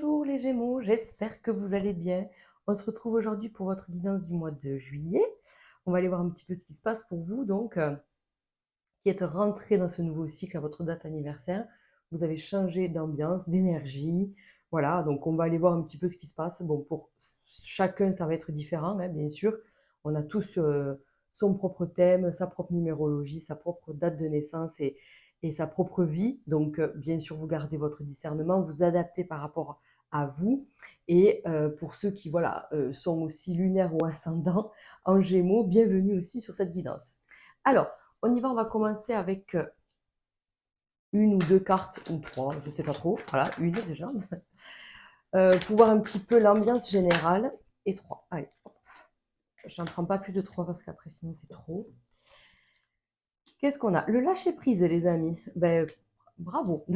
Bonjour les Gémeaux, j'espère que vous allez bien. On se retrouve aujourd'hui pour votre guidance du mois de juillet. On va aller voir un petit peu ce qui se passe pour vous, qui êtes rentré dans ce nouveau cycle à votre date anniversaire. Vous avez changé d'ambiance, d'énergie. Voilà, donc on va aller voir un petit peu ce qui se passe. Bon, pour chacun, ça va être différent, hein, bien sûr. On a tous son propre thème, sa propre numérologie, sa propre date de naissance et sa propre vie. Donc, bien sûr, vous gardez votre discernement, vous adaptez par rapport à vous. Et pour ceux qui voilà, sont aussi lunaires ou ascendants en Gémeaux, bienvenue aussi sur cette guidance. Alors, on y va, on va commencer avec une ou deux cartes, ou trois, je ne sais pas trop. Voilà, une déjà. Pour voir un petit peu l'ambiance générale. Et trois. Allez, hop. J'en prends pas plus de trois parce qu'après sinon c'est trop. Qu'est-ce qu'on a? Le lâcher prise, les amis. Ben, bravo.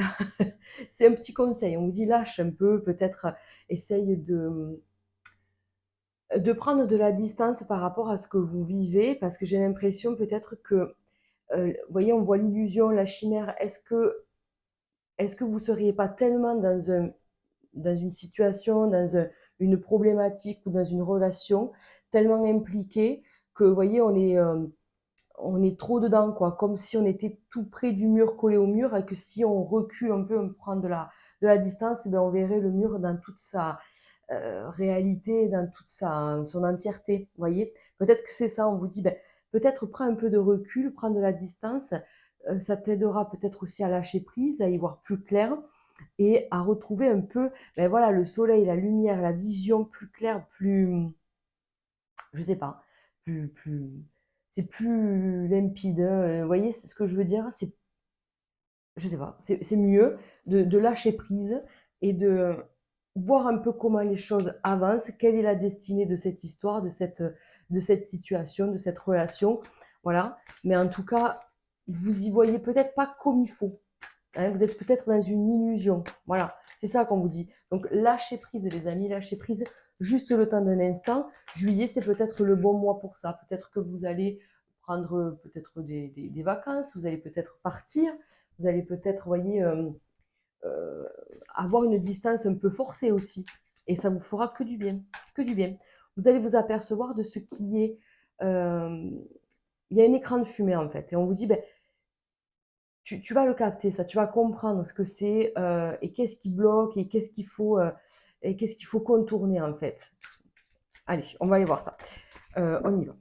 C'est un petit conseil. On vous dit lâche un peu, peut-être essaye de prendre de la distance par rapport à ce que vous vivez, parce que j'ai l'impression peut-être que, vous voyez, on voit l'illusion, la chimère. Est-ce que vous ne seriez pas tellement dans une situation, une problématique ou dans une relation, tellement impliqué que, vous voyez, on est trop dedans, quoi, comme si on était tout près du mur, collé au mur, et que si on recule un peu, on prend de la distance, eh bien, on verrait le mur dans toute sa réalité, dans toute son entièreté, vous voyez. Peut-être que c'est ça, on vous dit, ben, peut-être prends un peu de recul, prends de la distance, ça t'aidera peut-être aussi à lâcher prise, à y voir plus clair et à retrouver un peu, ben voilà, le soleil, la lumière, la vision plus claire, plus, je sais pas, plus, c'est plus limpide, hein, vous voyez ce que je veux dire? C'est, je sais pas, c'est mieux de lâcher prise et de voir un peu comment les choses avancent, quelle est la destinée de cette histoire, de cette situation, de cette relation, voilà. Mais en tout cas, vous y voyez peut-être pas comme il faut. Hein, vous êtes peut-être dans une illusion. Voilà, c'est ça qu'on vous dit. Donc lâchez prise, les amis, lâchez prise juste le temps d'un instant. Juillet, c'est peut-être le bon mois pour ça. Peut-être que vous allez prendre peut-être des vacances, vous allez peut-être partir, vous allez peut-être, voyez, euh, avoir une distance un peu forcée aussi. Et ça vous fera que du bien, que du bien. Vous allez vous apercevoir de ce qui est... euh, il y a un écran de fumée en fait. Et on vous dit, ben, tu vas le capter ça, tu vas comprendre ce que c'est et qu'est-ce qui bloque et qu'est-ce qu'il faut contourner en fait. Allez, on va aller voir ça. On y va.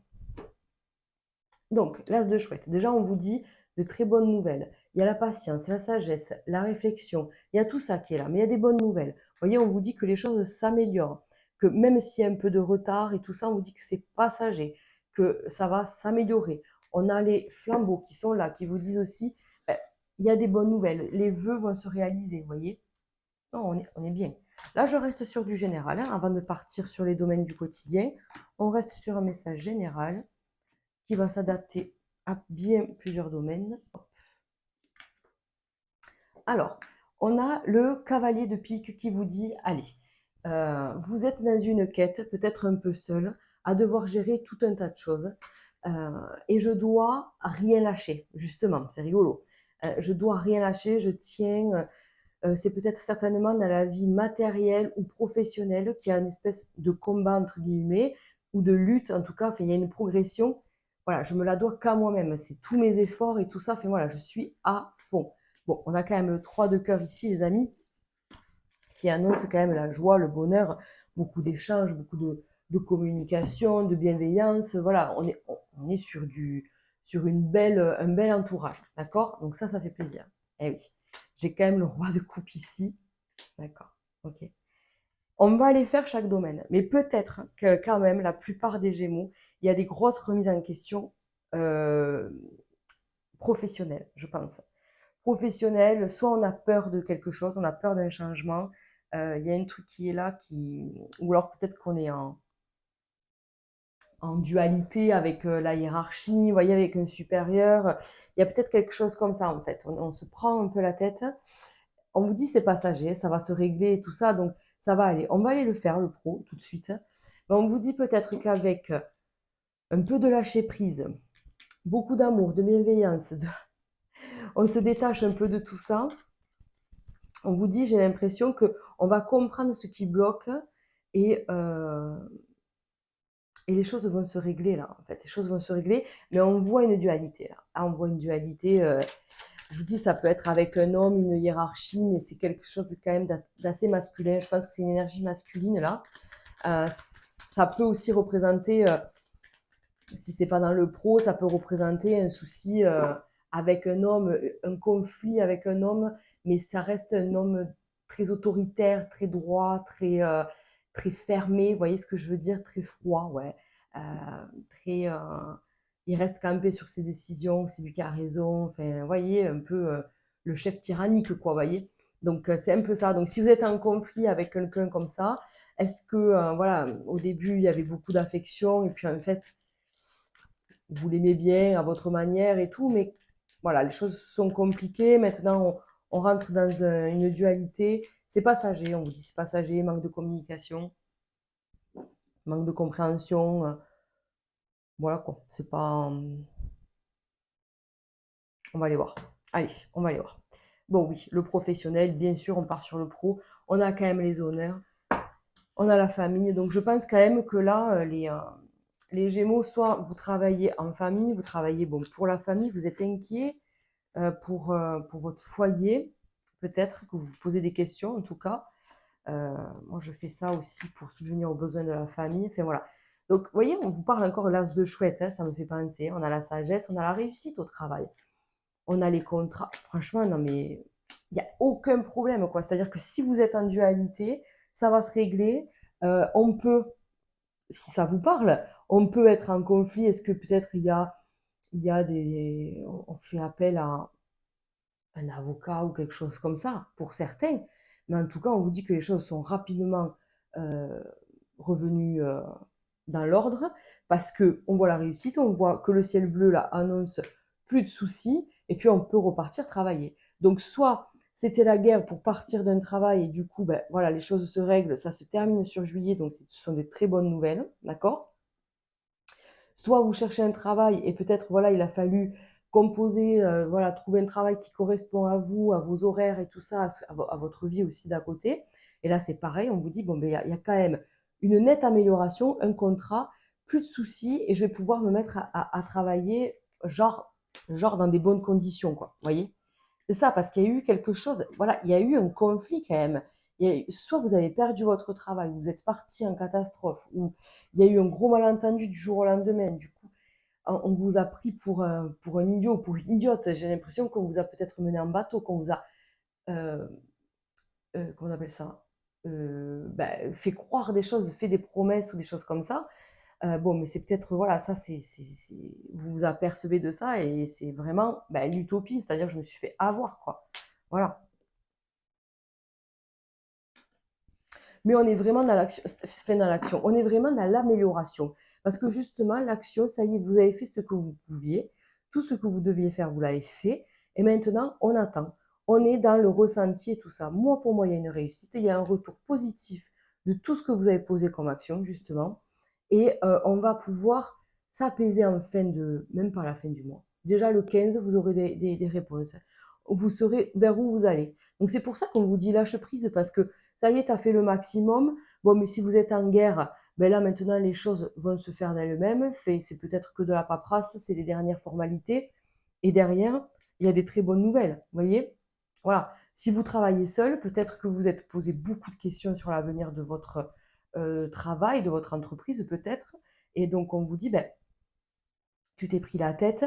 Donc, l'as de chouette. Déjà, on vous dit de très bonnes nouvelles. Il y a la patience, la sagesse, la réflexion. Il y a tout ça qui est là. Mais il y a des bonnes nouvelles. Vous voyez, on vous dit que les choses s'améliorent. Que même s'il y a un peu de retard et tout ça, on vous dit que c'est passager, que ça va s'améliorer. On a les flambeaux qui sont là, qui vous disent aussi, ben, il y a des bonnes nouvelles. Les vœux vont se réaliser, vous voyez. Non, on est bien. Là, je reste sur du général, hein, avant de partir sur les domaines du quotidien. On reste sur un message général qui va s'adapter à bien plusieurs domaines. Alors, on a le cavalier de pique qui vous dit, allez, vous êtes dans une quête, peut-être un peu seul, à devoir gérer tout un tas de choses. Et je dois rien lâcher, justement, c'est rigolo. Je dois rien lâcher, je tiens, c'est peut-être certainement dans la vie matérielle ou professionnelle qu'il y a une espèce de combat, entre guillemets, ou de lutte, en tout cas, enfin, il y a une progression. Voilà, je me la dois qu'à moi-même, c'est tous mes efforts et tout ça, enfin voilà, je suis à fond. Bon, on a quand même le 3 de cœur ici, les amis, qui annonce quand même la joie, le bonheur, beaucoup d'échanges, beaucoup de communication, de bienveillance. Voilà, on est sur un bel entourage, d'accord? Donc ça fait plaisir. Eh oui, j'ai quand même le roi de coupe ici, d'accord, ok. On va aller faire chaque domaine, mais peut-être que quand même, la plupart des Gémeaux, il y a des grosses remises en question euh, professionnelles, je pense. Professionnelles, soit on a peur de quelque chose, on a peur d'un changement, il y a un truc qui est là, ou alors peut-être qu'on est en dualité avec la hiérarchie, vous voyez, avec un supérieur. Il y a peut-être quelque chose comme ça, en fait. On se prend un peu la tête. On vous dit c'est passager, ça va se régler et tout ça, donc ça va aller. On va aller le faire, le pro, tout de suite. Mais on vous dit peut-être qu'avec un peu de lâcher prise, beaucoup d'amour, de bienveillance, on se détache un peu de tout ça. On vous dit, j'ai l'impression que on va comprendre ce qui bloque et et les choses vont se régler là, en fait. Les choses vont se régler, mais on voit une dualité là. Ah, on voit une dualité, je vous dis, ça peut être avec un homme, une hiérarchie, mais c'est quelque chose quand même d'assez masculin. Je pense que c'est une énergie masculine là. Ça peut aussi représenter, si c'est pas dans le pro, ça peut représenter un souci avec un homme, un conflit avec un homme, mais ça reste un homme très autoritaire, très droit, très fermé, vous voyez ce que je veux dire? Très froid, ouais. Très, il reste campé sur ses décisions, c'est lui qui a raison, enfin, vous voyez, un peu le chef tyrannique, quoi, vous voyez? Donc, c'est un peu ça. Donc, si vous êtes en conflit avec quelqu'un comme ça, est-ce que, voilà, au début, il y avait beaucoup d'affection et puis en fait, vous l'aimez bien à votre manière et tout, mais voilà, les choses sont compliquées. Maintenant, on rentre dans une dualité. C'est passager, on vous dit c'est passager, manque de communication, manque de compréhension. Voilà quoi, c'est pas. On va aller voir. Allez, on va aller voir. Bon, oui, le professionnel, bien sûr, on part sur le pro. On a quand même les honneurs, on a la famille. Donc, je pense quand même que là, les Gémeaux, soit vous travaillez en famille, vous travaillez bon, pour la famille, vous êtes inquiet pour votre foyer, peut-être que vous vous posez des questions en tout cas. Moi, je fais ça aussi pour subvenir aux besoins de la famille. Enfin voilà. Donc, vous voyez, on vous parle encore de l'as de chouette, hein, ça me fait penser. On a la sagesse, on a la réussite au travail. On a les contrats. Franchement, non mais il n'y a aucun problème, quoi. C'est-à-dire que si vous êtes en dualité, ça va se régler. On peut, si ça vous parle, on peut être en conflit. Est-ce que peut-être il y a des, on fait appel à un avocat ou quelque chose comme ça, pour certains. Mais en tout cas, on vous dit que les choses sont rapidement euh, revenues dans l'ordre parce que on voit la réussite, on voit que le ciel bleu là annonce plus de soucis et puis on peut repartir travailler. Donc soit c'était la guerre pour partir d'un travail et du coup, ben, voilà, les choses se règlent, ça se termine sur juillet, donc ce sont des très bonnes nouvelles, d'accord? Soit vous cherchez un travail et peut-être voilà, il a fallu composer, voilà, trouver un travail qui correspond à vous, à vos horaires et tout ça, à votre vie aussi d'à côté. Et là, c'est pareil, on vous dit, bon, ben, il y a quand même une nette amélioration, un contrat, plus de soucis et je vais pouvoir me mettre à travailler genre dans des bonnes conditions, quoi. Vous voyez? C'est ça, parce qu'il y a eu quelque chose, voilà, il y a eu un conflit quand même. Soit vous avez perdu votre travail, vous êtes parti en catastrophe, ou il y a eu un gros malentendu du jour au lendemain. Du coup, on vous a pris pour un idiot, pour une idiote. J'ai l'impression qu'on vous a peut-être mené en bateau, qu'on vous a, euh, comment on appelle ça, fait croire des choses, fait des promesses ou des choses comme ça. Bon, mais c'est peut-être, voilà, ça, vous vous apercevez de ça et c'est vraiment l'utopie, c'est-à-dire je me suis fait avoir, quoi. Voilà. Mais on est vraiment dans l'action, on est vraiment dans l'amélioration. Parce que justement, l'action, ça y est, vous avez fait ce que vous pouviez, tout ce que vous deviez faire, vous l'avez fait, et maintenant, on attend. On est dans le ressenti et tout ça. Moi, pour moi, il y a une réussite, il y a un retour positif de tout ce que vous avez posé comme action, justement, et on va pouvoir s'apaiser en fin de, même pas à la fin du mois. Déjà, le 15, vous aurez des réponses. Vous saurez vers où vous allez. Donc, c'est pour ça qu'on vous dit lâche prise, parce que ça y est, tu as fait le maximum. Bon, mais si vous êtes en guerre, ben là, maintenant, les choses vont se faire d'elles-mêmes. C'est peut-être que de la paperasse, c'est les dernières formalités. Et derrière, il y a des très bonnes nouvelles. Vous voyez? Voilà. Si vous travaillez seul, peut-être que vous êtes posé beaucoup de questions sur l'avenir de votre travail, de votre entreprise, peut-être. Et donc, on vous dit, ben, tu t'es pris la tête,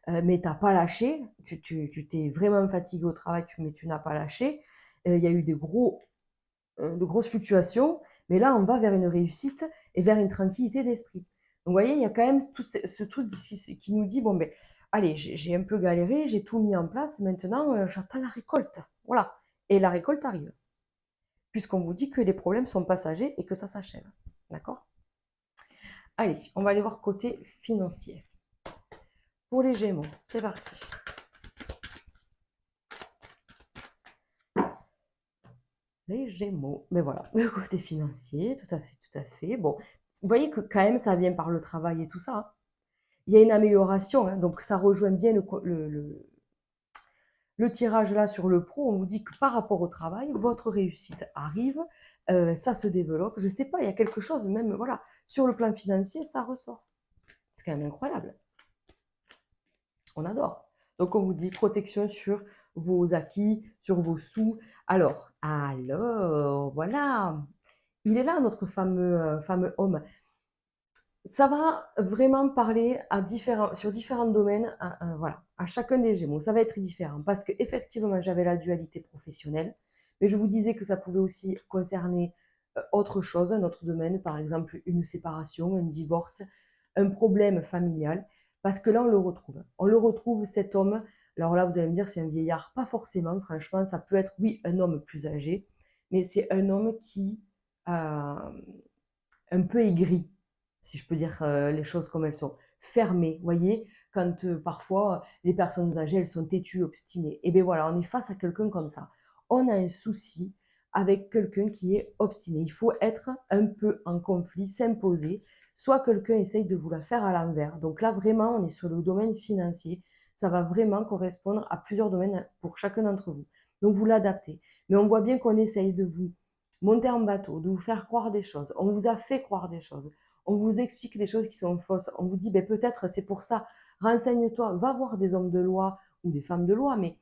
mais tu n'as pas lâché. Tu t'es vraiment fatigué au travail, mais tu n'as pas lâché. Il y a eu de grosses fluctuations, mais là, on va vers une réussite et vers une tranquillité d'esprit. Donc, vous voyez, il y a quand même tout ce truc qui nous dit, bon, ben, allez, j'ai un peu galéré, j'ai tout mis en place, maintenant, j'attends la récolte. Voilà. Et la récolte arrive, puisqu'on vous dit que les problèmes sont passagers et que ça s'achève. D'accord? Allez, on va aller voir côté financier. Pour les Gémeaux, c'est parti. Les Gémeaux. Mais voilà, le côté financier, tout à fait, tout à fait. Bon, vous voyez que quand même, ça vient par le travail et tout ça. Il y a une amélioration, hein, donc ça rejoint bien Le tirage là sur le pro, on vous dit que par rapport au travail, votre réussite arrive, ça se développe. Je ne sais pas, il y a quelque chose, même voilà, sur le plan financier, ça ressort. C'est quand même incroyable. On adore. Donc on vous dit protection sur vos acquis, sur vos sous. Alors, voilà, il est là notre fameux homme. Ça va vraiment parler sur différents domaines, voilà, à chacun des Gémeaux. Ça va être différent parce que effectivement, j'avais la dualité professionnelle, mais je vous disais que ça pouvait aussi concerner autre chose, un autre domaine, par exemple une séparation, un divorce, un problème familial, parce que là, on le retrouve. On le retrouve, cet homme. Alors là, vous allez me dire, c'est un vieillard. Pas forcément, franchement, ça peut être, oui, un homme plus âgé, mais c'est un homme qui un peu aigri, si je peux dire les choses comme elles sont, fermé. Vous voyez, quand parfois les personnes âgées, elles sont têtues, obstinées. Et bien voilà, on est face à quelqu'un comme ça. On a un souci avec quelqu'un qui est obstiné. Il faut être un peu en conflit, s'imposer. Soit quelqu'un essaye de vous la faire à l'envers. Donc là, vraiment, on est sur le domaine financier. Ça va vraiment correspondre à plusieurs domaines pour chacun d'entre vous. Donc vous l'adaptez. Mais on voit bien qu'on essaye de vous monter en bateau, de vous faire croire des choses. On vous a fait croire des choses. On vous explique des choses qui sont fausses. On vous dit, ben, peut-être c'est pour ça. Renseigne-toi, va voir des hommes de loi ou des femmes de loi, mais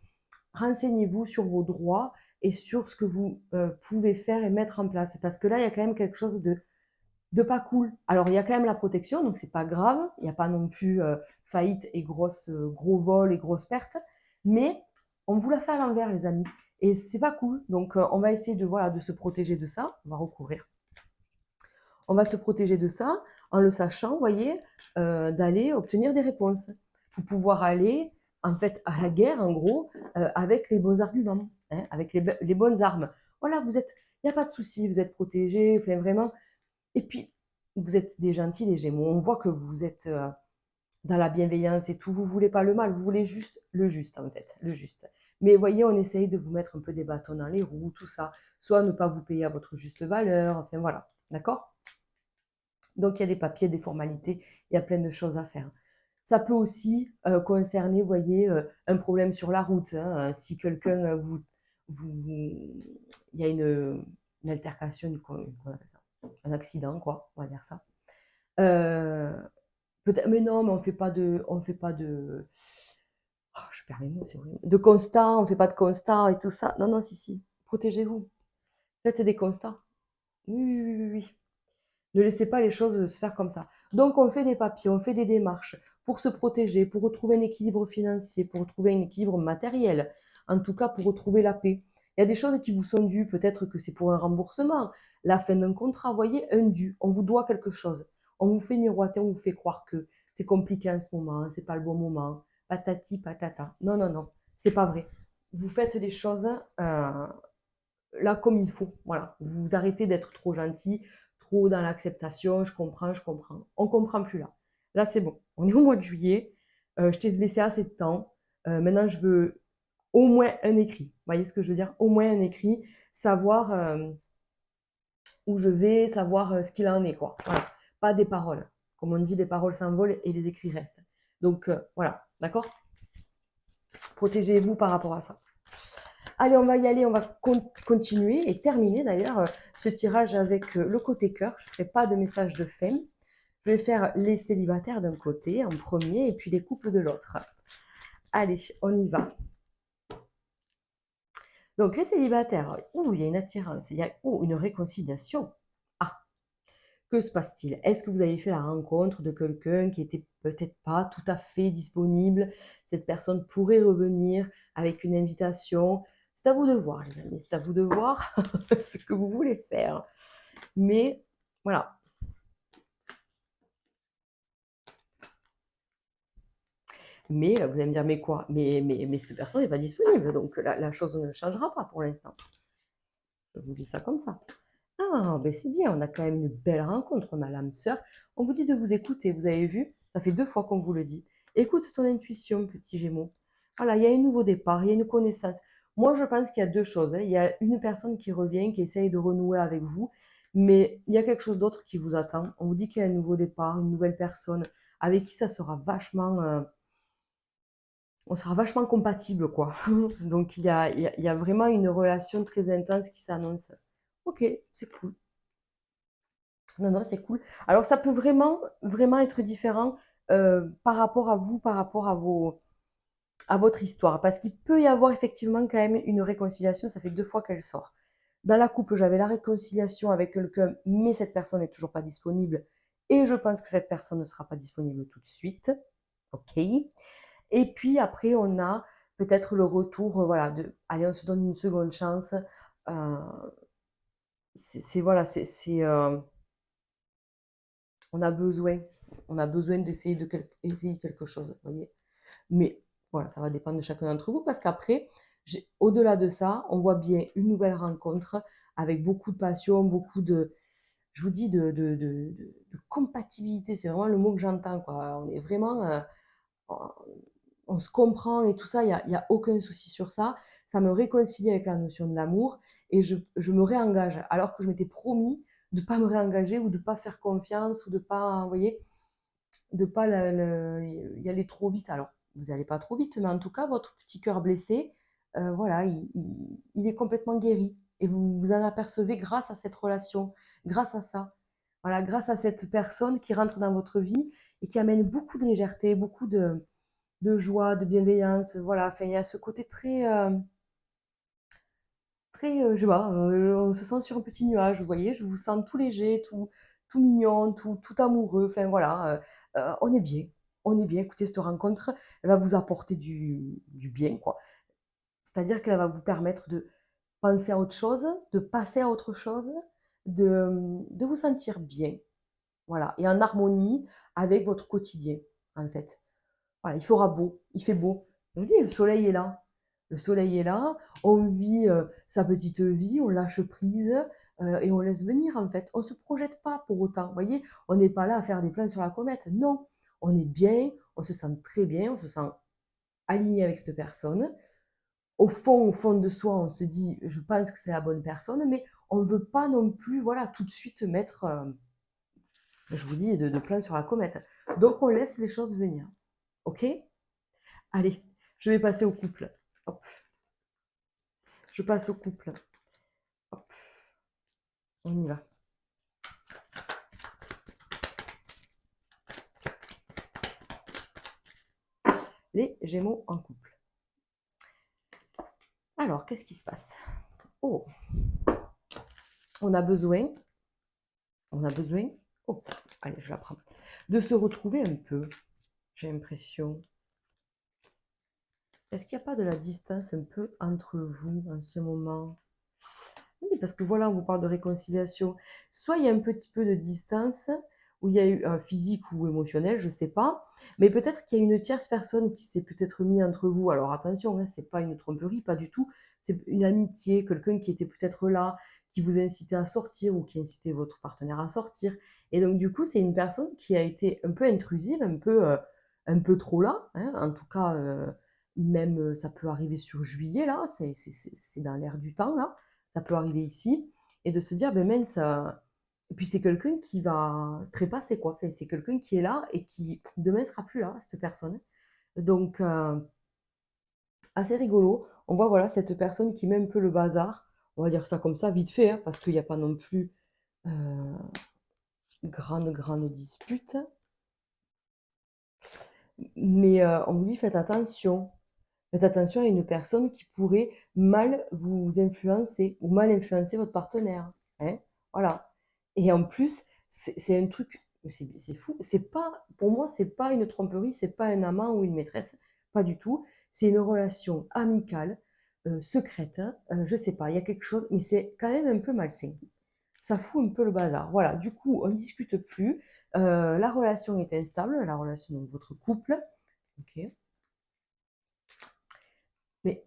renseignez-vous sur vos droits et sur ce que vous pouvez faire et mettre en place. Parce que là, il y a quand même quelque chose de pas cool. Alors, il y a quand même la protection, donc c'est pas grave. Il n'y a pas non plus faillite et gros vol et grosses pertes. Mais on vous la fait à l'envers, les amis. Et c'est pas cool. Donc, on va essayer voilà, de se protéger de ça. On va recouvrir. On va se protéger de ça en le sachant, vous voyez, d'aller obtenir des réponses. Pour pouvoir aller, en fait, à la guerre, en gros, avec les bons arguments, hein, avec les bonnes armes. Voilà, il n'y a pas de souci, vous êtes protégés, enfin, vraiment. Et puis, vous êtes des gentils, les Gémeaux. On voit que vous êtes dans la bienveillance et tout. Vous ne voulez pas le mal, vous voulez juste le juste, en fait, le juste. Mais voyez, on essaye de vous mettre un peu des bâtons dans les roues, tout ça. Soit ne pas vous payer à votre juste valeur, enfin voilà, d'accord? Donc, il y a des papiers, des formalités, il y a plein de choses à faire. Ça peut aussi concerner, vous voyez, un problème sur la route, hein. Si quelqu'un il y a une altercation, on appelle ça, un accident, quoi, on va dire ça. Peut-être, mais non, mais on fait pas de, oh, je perds les mots, c'est horrible. De constat, on fait pas de constat et tout ça. Non, non, si, si, protégez-vous. Faites des constats. Oui, oui, oui, oui, oui. Ne laissez pas les choses se faire comme ça. Donc, on fait des papiers, on fait des démarches pour se protéger, pour retrouver un équilibre financier, pour retrouver un équilibre matériel, en tout cas pour retrouver la paix. Il y a des choses qui vous sont dues, peut-être que c'est pour un remboursement, la fin d'un contrat, voyez, un dû, on vous doit quelque chose. On vous fait miroiter, on vous fait croire que c'est compliqué en ce moment, c'est pas le bon moment, patati patata. Non, non, non, c'est pas vrai. Vous faites les choses là comme il faut. Voilà. Vous arrêtez d'être trop gentil, trop dans l'acceptation, je comprends, je comprends. On comprend plus là. Là, c'est bon. On est au mois de juillet. Je t'ai laissé assez de temps. Maintenant, je veux au moins un écrit. Vous voyez ce que je veux dire? Au moins un écrit, savoir où je vais, savoir ce qu'il en est, quoi. Voilà. Pas des paroles. Comme on dit, les paroles s'envolent et les écrits restent. Donc, voilà. D'accord? Protégez-vous par rapport à ça. Allez, on va y aller, on va continuer et terminer d'ailleurs ce tirage avec le côté cœur. Je ne ferai pas de message de fin. Je vais faire les célibataires d'un côté en premier et puis les couples de l'autre. Allez, on y va. Donc les célibataires, il y a une attirance, il y a une réconciliation. Ah, que se passe-t-il? Est-ce que vous avez fait la rencontre de quelqu'un qui était peut-être pas tout à fait disponible? Cette personne pourrait revenir avec une invitation. C'est à vous de voir, les amis, c'est à vous de voir ce que vous voulez faire. Mais voilà. Mais vous allez me dire, mais quoi? Mais cette personne n'est pas disponible, donc la chose ne changera pas pour l'instant. Je vous dis ça comme ça. Ah, ben c'est bien, on a quand même une belle rencontre, on a l'âme sœur. On vous dit de vous écouter, vous avez vu? Ça fait 2 fois qu'on vous le dit. Écoute ton intuition, petit Gémeaux. Voilà, il y a un nouveau départ, il y a une connaissance. Moi, je pense qu'il y a 2 choses, hein. Il y a une personne qui revient, qui essaye de renouer avec vous, mais il y a quelque chose d'autre qui vous attend. On vous dit qu'il y a un nouveau départ, une nouvelle personne avec qui ça sera vachement on sera vachement compatibles, quoi. Donc il y a vraiment une relation très intense qui s'annonce. Ok, c'est cool. Non, non, c'est cool. Alors ça peut vraiment, vraiment être différent par rapport à vous, par rapport à votre histoire. Parce qu'il peut y avoir effectivement quand même une réconciliation, ça fait 2 fois qu'elle sort. Dans la couple, j'avais la réconciliation avec quelqu'un, mais cette personne n'est toujours pas disponible. Et je pense que cette personne ne sera pas disponible tout de suite. Ok. Et puis après, on a peut-être le retour, voilà, de, allez, on se donne une seconde chance. Euh, voilà, on a besoin, d'essayer essayer quelque chose, vous voyez. Mais voilà, ça va dépendre de chacun d'entre vous parce qu'après, au-delà de ça, on voit bien une nouvelle rencontre avec beaucoup de passion, beaucoup de, je vous dis, de compatibilité. C'est vraiment le mot que j'entends, quoi. On est vraiment, on se comprend et tout ça, y a aucun souci sur ça. Ça me réconcilie avec la notion de l'amour et je me réengage alors que je m'étais promis de ne pas me réengager ou de ne pas faire confiance ou de pas, vous voyez, de pas y aller trop vite. Alors, vous n'allez pas trop vite, mais en tout cas, votre petit cœur blessé, voilà, il est complètement guéri. Et vous vous en apercevez grâce à cette relation, grâce à ça. Voilà, grâce à cette personne qui rentre dans votre vie et qui amène beaucoup de légèreté, beaucoup de joie, de bienveillance. Voilà, enfin, il y a ce côté très, très, je sais pas, on se sent sur un petit nuage, vous voyez, je vous sens tout léger, tout mignon, tout amoureux, enfin voilà, on est bien. On est bien, écoutez, cette rencontre, elle va vous apporter du bien, quoi. C'est-à-dire qu'elle va vous permettre de penser à autre chose, de passer à autre chose, de vous sentir bien, voilà, et en harmonie avec votre quotidien, en fait. Voilà, il fera beau, il fait beau. Je vous dis, le soleil est là. Le soleil est là, on vit sa petite vie, on lâche prise et on laisse venir en fait. On ne se projette pas pour autant. Vous voyez, on n'est pas là à faire des plans sur la comète. Non, on est bien, on se sent très bien, on se sent aligné avec cette personne. Au fond de soi, on se dit, je pense que c'est la bonne personne, mais on ne veut pas non plus, voilà, tout de suite mettre, je vous dis, de plans sur la comète. Donc on laisse les choses venir. Ok? Allez, je vais passer au couple. Hop, je passe au couple. Hop, on y va. Les Gémeaux en couple. Alors, qu'est-ce qui se passe? Oh, on a besoin, oh, allez, je la prends, de se retrouver un peu, j'ai l'impression. Est-ce qu'il n'y a pas de la distance un peu entre vous en ce moment? Oui, parce que voilà, on vous parle de réconciliation. Soit il y a un petit peu de distance, où il y a eu un physique ou émotionnel, je ne sais pas, mais peut-être qu'il y a une tierce personne qui s'est peut-être mis entre vous. Alors attention, hein, ce n'est pas une tromperie, pas du tout. C'est une amitié, quelqu'un qui était peut-être là, qui vous incitait à sortir ou qui incitait votre partenaire à sortir. Et donc du coup, c'est une personne qui a été un peu intrusive, un peu trop là, hein. En tout cas, même ça peut arriver sur juillet, là, c'est dans l'air du temps, là. Ça peut arriver ici, et de se dire, ben mince, et puis c'est quelqu'un qui va trépasser, quoi. Enfin, c'est quelqu'un qui est là et qui demain sera plus là, cette personne. Donc, assez rigolo. On voit voilà cette personne qui met un peu le bazar, on va dire ça comme ça, vite fait, hein, parce qu'il n'y a pas non plus grande dispute. Mais on vous dit, faites attention. Faites attention à une personne qui pourrait mal vous influencer ou mal influencer votre partenaire. Hein, voilà. Et en plus, c'est un truc, c'est fou. C'est pas, pour moi, c'est pas une tromperie, c'est pas un amant ou une maîtresse, pas du tout. C'est une relation amicale, secrète. Je sais pas, il y a quelque chose, mais c'est quand même un peu malsain. Ça fout un peu le bazar. Voilà. Du coup, on ne discute plus. La relation est instable, la relation de votre couple. Ok.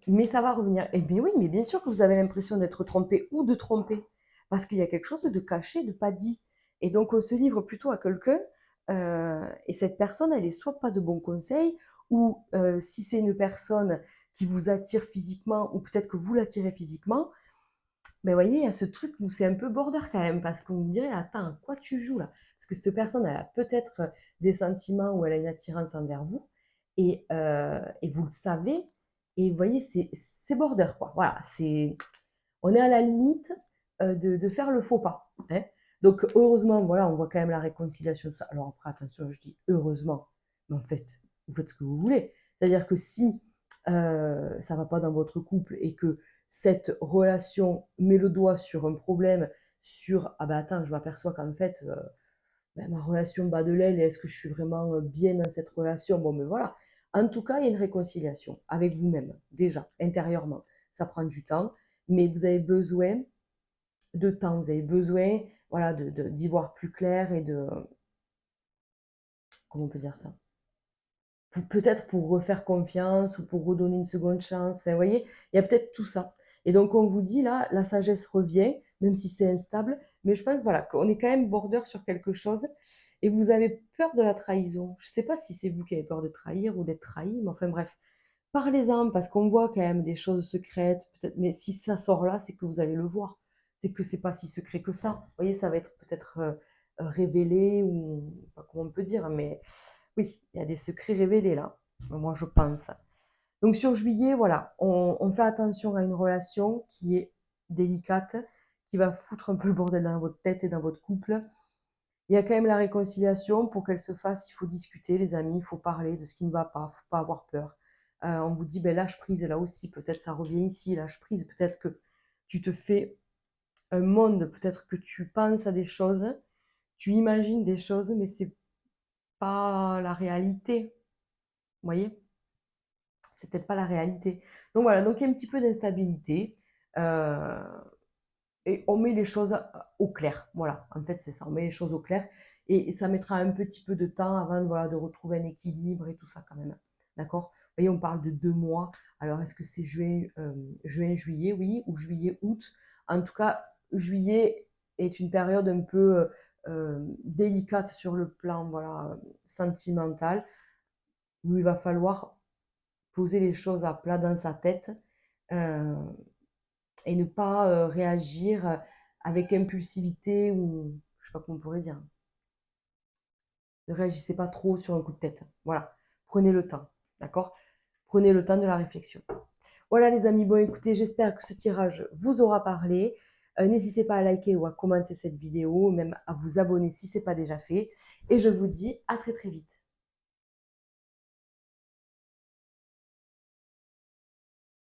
Mais ça va revenir. Eh bien oui, mais bien sûr que vous avez l'impression d'être trompé ou de tromper. Parce qu'il y a quelque chose de caché, de pas dit. Et donc on se livre plutôt à quelqu'un, et cette personne, elle est soit pas de bons conseils, ou si c'est une personne qui vous attire physiquement, ou peut-être que vous l'attirez physiquement, mais vous voyez, il y a ce truc où c'est un peu border quand même, parce qu'on vous dirait, attends, à quoi tu joues là? Parce que cette personne, elle a peut-être des sentiments ou elle a une attirance envers vous, et vous le savez et vous voyez, c'est border quoi. Voilà, on est à la limite, de faire le faux pas, hein. Donc heureusement, voilà, on voit quand même la réconciliation, ça. Alors après attention, je dis heureusement, mais en fait, vous faites ce que vous voulez. C'est-à-dire que si, ça va pas dans votre couple et que cette relation met le doigt sur un problème, sur: «Ah bah attends, je m'aperçois qu'en fait, bah, ma relation bat de l'aile et est-ce que je suis vraiment, bien dans cette relation?» Bon, mais voilà. En tout cas, il y a une réconciliation avec vous-même, déjà, intérieurement. Ça prend du temps, mais vous avez besoin de temps, vous avez besoin, voilà, d'y voir plus clair et de comment on peut dire ça? Peut-être pour refaire confiance ou pour redonner une seconde chance, enfin, vous voyez? Il y a peut-être tout ça et donc on vous dit là, la sagesse revient, même si c'est instable, mais je pense, voilà, qu'on est quand même border sur quelque chose et vous avez peur de la trahison. Je ne sais pas si c'est vous qui avez peur de trahir ou d'être trahi, mais enfin bref, parlez-en parce qu'on voit quand même des choses secrètes, peut-être, mais si ça sort là, c'est que vous allez le voir. C'est que c'est pas si secret que ça. Vous voyez, ça va être peut-être, révélé ou je sais pas comment on peut dire, mais oui, il y a des secrets révélés là, moi je pense. Donc sur juillet, voilà, on fait attention à une relation qui est délicate, qui va foutre un peu le bordel dans votre tête et dans votre couple. Il y a quand même la réconciliation. Pour qu'elle se fasse, il faut discuter, les amis, il faut parler de ce qui ne va pas, il ne faut pas avoir peur. On vous dit, ben, lâche prise là aussi, peut-être ça revient ici, lâche prise, peut-être que tu te fais un monde, peut-être que tu penses à des choses, tu imagines des choses, mais c'est pas la réalité. Vous voyez? C'est peut-être pas la réalité. Donc voilà, donc il y a un petit peu d'instabilité. euh, et on met les choses au clair. Voilà, en fait, c'est ça. On met les choses au clair. Et ça mettra un petit peu de temps avant voilà, de retrouver un équilibre et tout ça quand même. D'accord? Vous voyez, on parle de 2 mois. Alors, est-ce que c'est juin, juillet, oui, ou juillet, août? En tout cas, juillet est une période un peu délicate sur le plan voilà, sentimental, où il va falloir poser les choses à plat dans sa tête euh, et ne pas réagir avec impulsivité ou je sais pas comment on pourrait dire. Ne réagissez pas trop sur un coup de tête. Voilà, prenez le temps, d'accord? Prenez le temps de la réflexion. Voilà les amis, bon écoutez, j'espère que ce tirage vous aura parlé. N'hésitez pas à liker ou à commenter cette vidéo, même à vous abonner si ce n'est pas déjà fait. Et je vous dis à très très vite.